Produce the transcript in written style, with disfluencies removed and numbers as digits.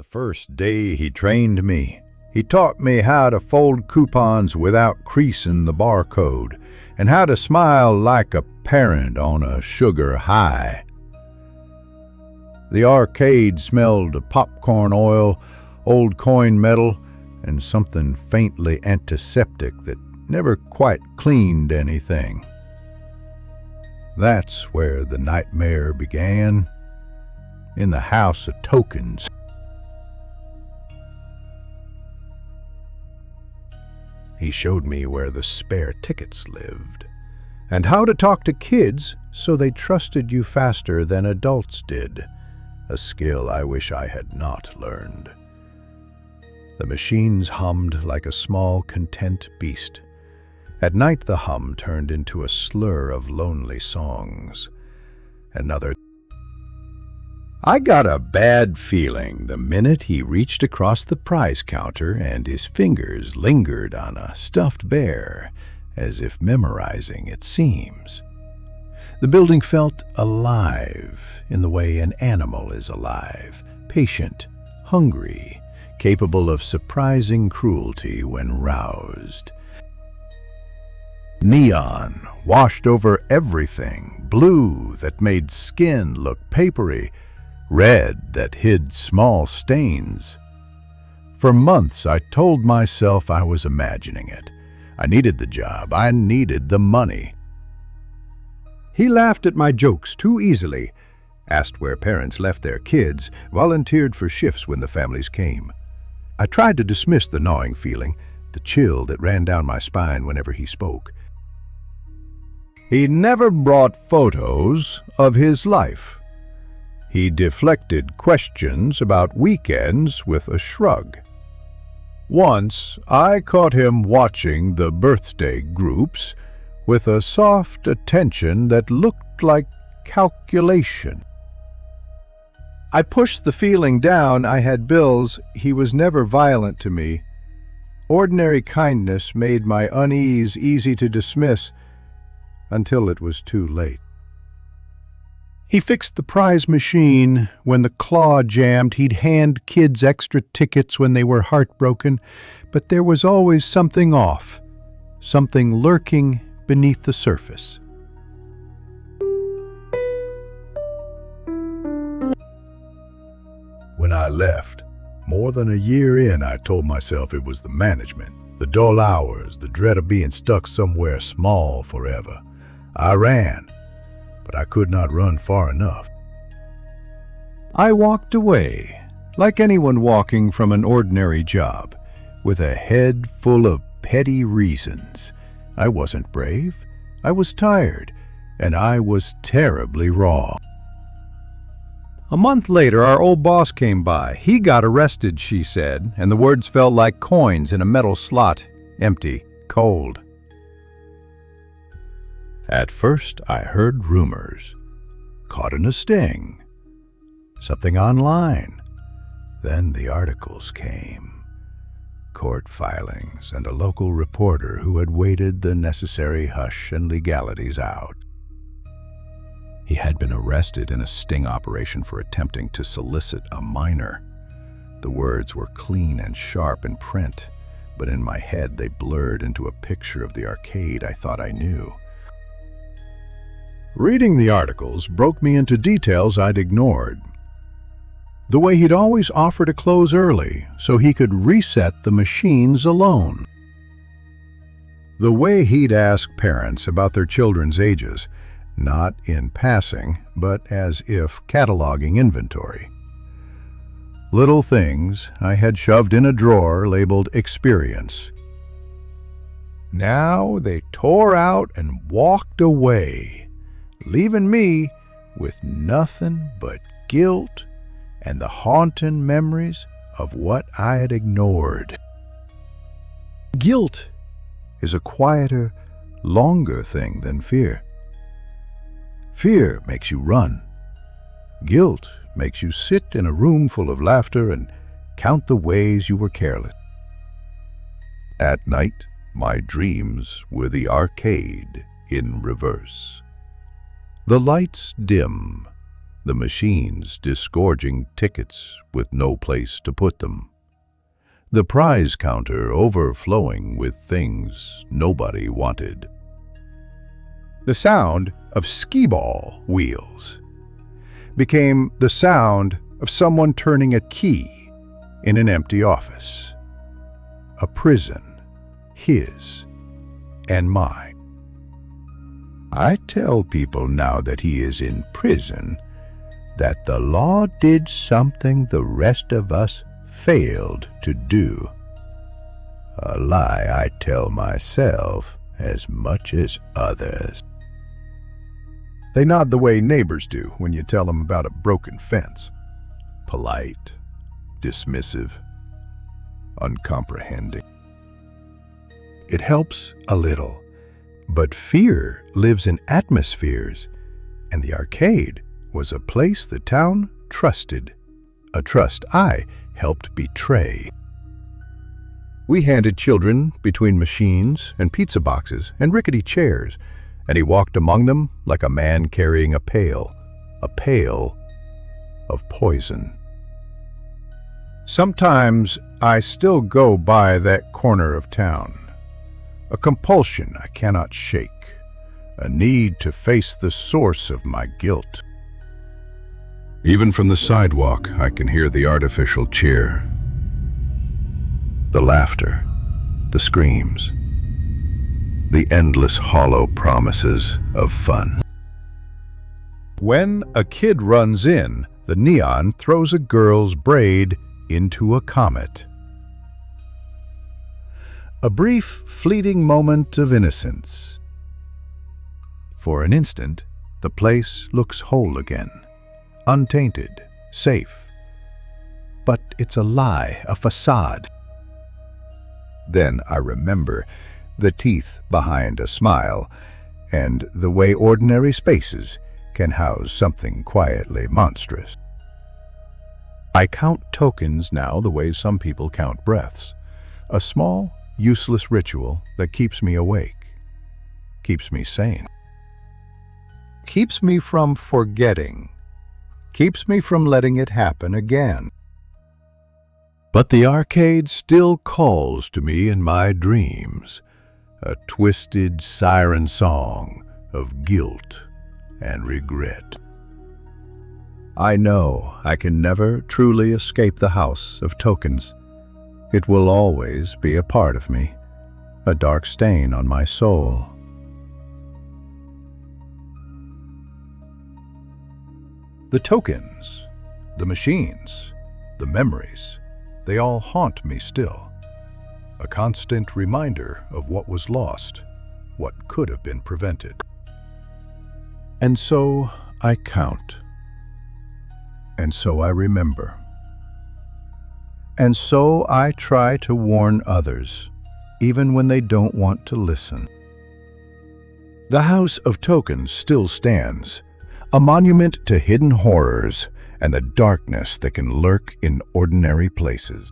The first day he trained me, he taught me how to fold coupons without creasing the barcode and how to smile like a parent on a sugar high. The arcade smelled of popcorn oil, old coin metal, and something faintly antiseptic that never quite cleaned anything. That's where the nightmare began, in the house of tokens. He showed me where the spare tickets lived, and how to talk to kids so they trusted you faster than adults did, a skill I wish I had not learned. The machines hummed like a small, content beast. At night the hum turned into a slur of lonely songs. I got a bad feeling the minute he reached across the prize counter and his fingers lingered on a stuffed bear, as if memorizing its seams. The building felt alive in the way an animal is alive, patient, hungry, capable of surprising cruelty when roused. Neon washed over everything, blue that made skin look papery, red that hid small stains. For months I told myself I was imagining it. I needed the job. I needed the money. He laughed at my jokes too easily, asked where parents left their kids, volunteered for shifts when the families came. I tried to dismiss the gnawing feeling, the chill that ran down my spine whenever he spoke. He never brought photos of his life. He deflected questions about weekends with a shrug. Once, I caught him watching the birthday groups with a soft attention that looked like calculation. I pushed the feeling down I had bills. He was never violent to me. Ordinary kindness made my unease easy to dismiss until it was too late. He fixed the prize machine. When the claw jammed, he'd hand kids extra tickets when they were heartbroken, but there was always something off, something lurking beneath the surface. When I left, more than a year in, I told myself it was the management, the dull hours, the dread of being stuck somewhere small forever. I ran, but I could not run far enough. I walked away, like anyone walking from an ordinary job, with a head full of petty reasons. I wasn't brave, I was tired, and I was terribly wrong. A month later, our old boss came by. He got arrested, she said, and the words felt like coins in a metal slot, empty, cold. At first, I heard rumors, caught in a sting, something online. Then the articles came, court filings, and a local reporter who had waited the necessary hush and legalities out. He had been arrested in a sting operation for attempting to solicit a minor. The words were clean and sharp in print, but in my head they blurred into a picture of the arcade I thought I knew. Reading the articles broke me into details I'd ignored. The way he'd always offer to close early so he could reset the machines alone. The way he'd ask parents about their children's ages, not in passing, but as if cataloging inventory. Little things I had shoved in a drawer labeled experience. Now they tore out and walked away, leaving me with nothing but guilt and the haunting memories of what I had ignored. Guilt is a quieter, longer thing than fear. Fear makes you run. Guilt makes you sit in a room full of laughter and count the ways you were careless. At night, my dreams were the arcade in reverse. The lights dim, the machines disgorging tickets with no place to put them, the prize counter overflowing with things nobody wanted. The sound of skee-ball wheels became the sound of someone turning a key in an empty office. A prison, his and mine. I tell people now that he is in prison that the law did something the rest of us failed to do. A lie I tell myself as much as others. They nod the way neighbors do when you tell them about a broken fence. Polite, dismissive, uncomprehending. It helps a little, but fear lives in atmospheres, and the arcade was a place the town trusted, a trust I helped betray. We handed children between machines and pizza boxes and rickety chairs, and he walked among them like a man carrying a pail of poison. Sometimes I still go by that corner of town, a compulsion I cannot shake, a need to face the source of my guilt. Even from the sidewalk, I can hear the artificial cheer, the laughter, the screams, the endless hollow promises of fun. When a kid runs in, the neon throws a girl's braid into a comet. A brief, fleeting moment of innocence. For an instant, the place looks whole again, untainted, safe. But it's a lie, a facade. Then I remember the teeth behind a smile, and the way ordinary spaces can house something quietly monstrous. I count tokens now the way some people count breaths. A small, useless ritual that keeps me awake, keeps me sane, keeps me from forgetting, keeps me from letting it happen again. But the arcade still calls to me in my dreams, a twisted siren song of guilt and regret. I know I can never truly escape the house of tokens. It will always be a part of me, a dark stain on my soul. The tokens, the machines, the memories, they all haunt me still. A constant reminder of what was lost, what could have been prevented. And so I count. And so I remember. And so I try to warn others, even when they don't want to listen. The House of Tokens still stands, a monument to hidden horrors and the darkness that can lurk in ordinary places.